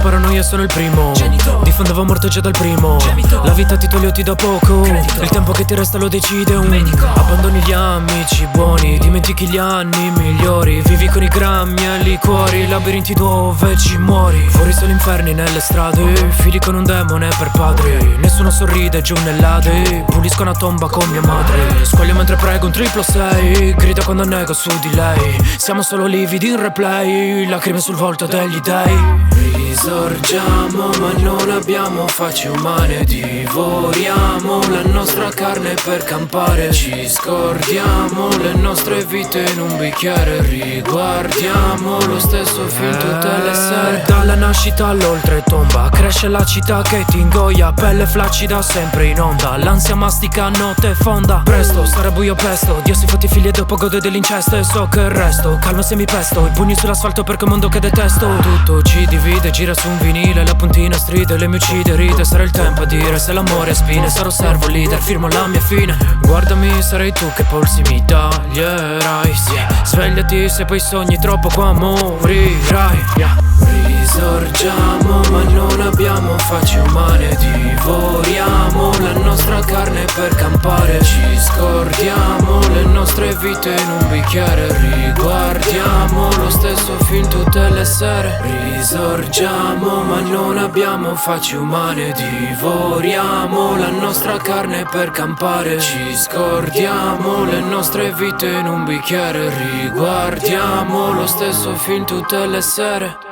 paranoia sono il primo. Diffondevo morte già dal primo. La vita ti toglie o ti dà poco. Il tempo che ti resta lo decide un Abbandoni gli amici buoni, dimentichi gli anni migliori. Vivi con i grammi e liquori, labirinti dove ci muori. Fuori solo inferni nelle strade, fili con un demone per padre. Nessuno sorride giù nell'Ade, pulisco una tomba con mia madre. Squaglio mentre prego un 666, grida quando nego su di lei. Siamo solo lividi in replay, lacrime sul volto degli dei. Risorgiamo ma non abbiamo facce umane, divoriamo la nostra carne per campare. Ci scordiamo le nostre vite in un bicchiere, riguardiamo lo stesso film tutte le sere. Dalla nascita all'oltretomba cresce la città che ti ingoia, pelle flaccida sempre in onda, l'ansia mastica notte fonda. Presto, stare buio pesto, Dio si fatti figli e dopo gode dell'incesto. E so che il resto, calma se mi pesto, i pugni sull'asfalto perché è un mondo che detesto. Tutto ci divide, gira su un vinile, la puntina stride, le mie uccide, ride. Sarà il tempo a dire se l'amore è spine, sarò servo leader, firmo la mia fine. Guardami, sarai tu che polsi mi taglierai, sì. Svegliati se poi sogni troppo qua morirai, yeah. Risorgiamo ma non abbiamo facce umane, divoriamo la nostra carne per campare. Ci scordiamo le nostre vite in un bicchiere, riguardiamo lo stesso film tutte le sere. Risorgiamo ma non abbiamo facce umane, divoriamo la nostra carne per campare. Ci scordiamo le nostre vite in un bicchiere, riguardiamo lo stesso film tutte le sere.